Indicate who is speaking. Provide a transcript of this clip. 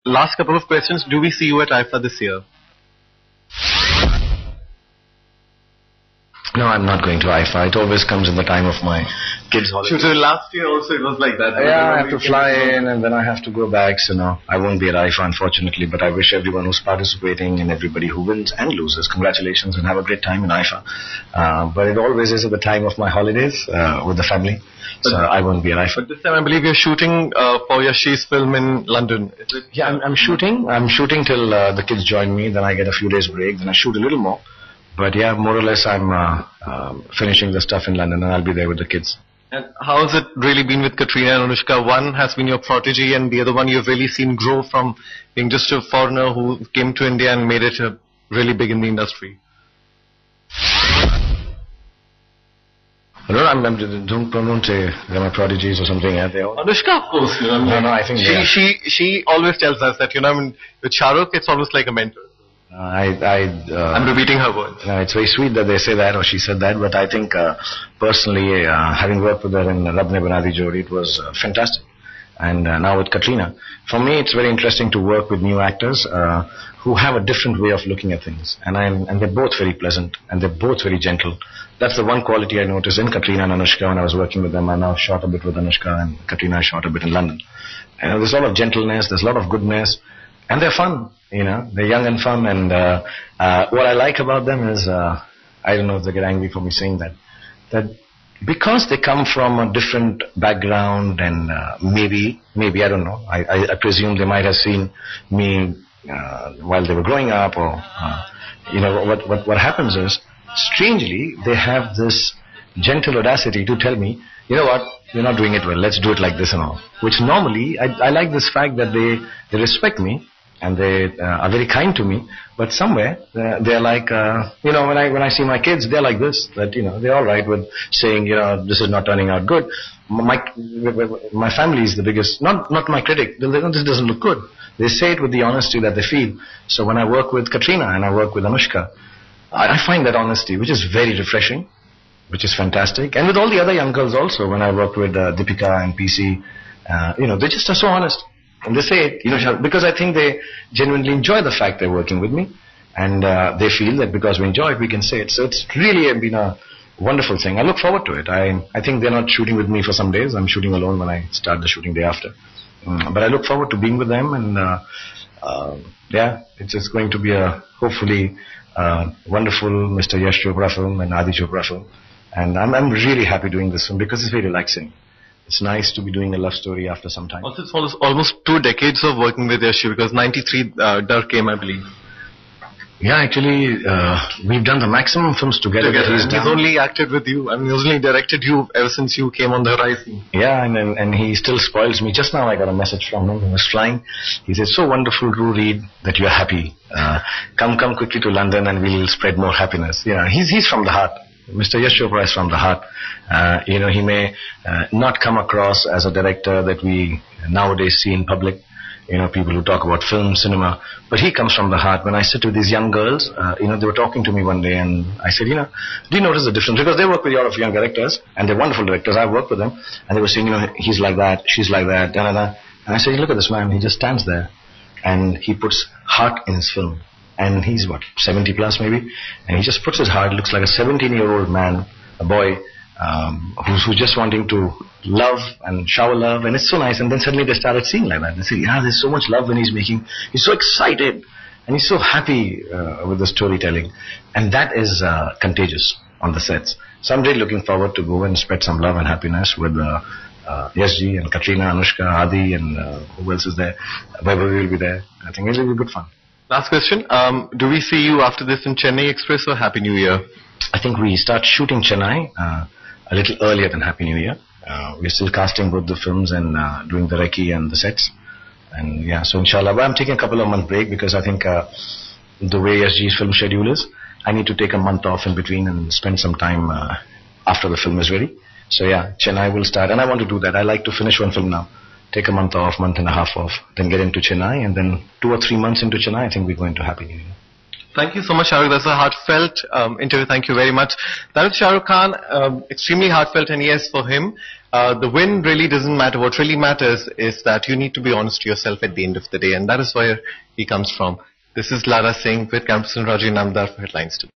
Speaker 1: Last couple of questions. Do we see you at IFA this year?
Speaker 2: No, I'm not going to IFA. It always comes in the time of my kids' holidays.
Speaker 1: So last year also it was like that.
Speaker 2: Yeah, I have to fly in and then I have to go back. So no, I won't be at IFA unfortunately. But I wish everyone who's participating and everybody who wins and loses, congratulations and have a great time in IFA. But it always is at the time of my holidays with the family. So I won't be at IFA.
Speaker 1: But this time I believe you're shooting for Yashi's film in London. Is it?
Speaker 2: Yeah, I'm shooting. I'm shooting till the kids join me. Then I get a few days break. Then I shoot a little more. But yeah, more or less I'm finishing the stuff in London and I'll be there with the kids.
Speaker 1: And how has it really been with Katrina and Anushka? One has been your protege and the other one you've really seen grow from being just a foreigner who came to India and made it really big in the industry.
Speaker 2: No, don't say they're my prodigies or something. Yeah, they all.
Speaker 1: Anushka, of course. You know,
Speaker 2: no, I think
Speaker 1: she always tells us that, you know, I mean, with Shah Rukh, it's almost like a mentor.
Speaker 2: I'm
Speaker 1: repeating her words.
Speaker 2: It's very sweet that they say that or she said that, but I think personally, having worked with her in Rab Ne Bana Di Jodi, it was fantastic. And now with Katrina, for me, it's very interesting to work with new actors who have a different way of looking at things, and they're both very pleasant and they're both very gentle. That's the one quality I noticed in Katrina and Anushka when I was working with them. I now shot a bit with Anushka and Katrina shot a bit in London. And there's a lot of gentleness, there's a lot of goodness, and they're fun. You know, they're young and fun, and what I like about them is, I don't know if they get angry for me saying that because they come from a different background and maybe, I don't know, I presume they might have seen me while they were growing up or, you know, what happens is, strangely, they have this gentle audacity to tell me, you know what, you're not doing it well, let's do it like this and all. Which normally, I like this fact that they respect me, and they are very kind to me, but somewhere they're like, you know, when I see my kids, they're like this, that, you know, they're all right with saying, you know, this is not turning out good. My family is the biggest, not my critic. They know this doesn't look good. They say it with the honesty that they feel. So when I work with Katrina and I work with Anushka, I find that honesty, which is very refreshing, which is fantastic. And with all the other young girls also, when I worked with Deepika and PC, you know, they just are so honest. And they say it, you know, because I think they genuinely enjoy the fact they're working with me. And they feel that because we enjoy it, we can say it. So it's really been a wonderful thing. I look forward to it. I think they're not shooting with me for some days. I'm shooting alone when I start the shooting day after. But I look forward to being with them. And yeah, it's just going to be a hopefully wonderful Mr. Yash Chopra film and Adi Chopra film. And I'm really happy doing this film because it's very relaxing. It's nice to be doing a love story after some time.
Speaker 1: Also, it's almost 2 decades of working with Yashi because 93 Dar came, I believe.
Speaker 2: Yeah, actually, we've done the maximum films together.
Speaker 1: He's only acted with you. I mean, he's only directed you ever since you came on the horizon.
Speaker 2: Yeah, and he still spoils me. Just now I got a message from him. He was flying. He said, so wonderful to read that you're happy. Come quickly to London and we'll spread more happiness. Yeah, he's from the heart. Mr. Yash Chopra is from the heart. You know, he may not come across as a director that we nowadays see in public, you know, people who talk about film, cinema, but he comes from the heart. When I sit with these young girls, you know, they were talking to me one day and I said, you know, do you notice the difference? Because they work with a lot of young directors and they're wonderful directors. I've worked with them and they were saying, you know, he's like that, she's like that, da, da, da. And I said, look at this man, he just stands there and he puts heart in his film. And he's what, 70 plus maybe, and he just puts his heart, looks like a 17-year-old man, a boy, who's just wanting to love and shower love, and it's so nice. And then suddenly they started seeing like that. They say, yeah, there's so much love when he's making, he's so excited, and he's so happy with the storytelling. And that is contagious on the sets. So I'm really looking forward to go and spread some love and happiness with Yashji and Katrina, Anushka, Adi, and who else is there? Vaibhavi will be there. I think it'll be good fun.
Speaker 1: Last question. Do we see you after this in Chennai Express or Happy New Year?
Speaker 2: I think we start shooting Chennai a little earlier than Happy New Year. We're still casting both the films and doing the recce and the sets. And yeah, so inshallah. But I'm taking a couple of month break because I think the way SG's film schedule is, I need to take a month off in between and spend some time after the film is ready. So yeah, Chennai will start. And I want to do that. I like to finish one film now. Take a month off, month and a half off, then get into Chennai, and then 2 or 3 months into Chennai, I think we're going to Happy New Year.
Speaker 1: Thank you so much, Shah Rukh. That's a heartfelt interview. Thank you very much. That was Shah Rukh Khan, extremely heartfelt, and yes, for him, The win really doesn't matter. What really matters is that you need to be honest to yourself at the end of the day, and that is where he comes from. This is Lara Singh with Campus and Raji Namdar for Headlines 2.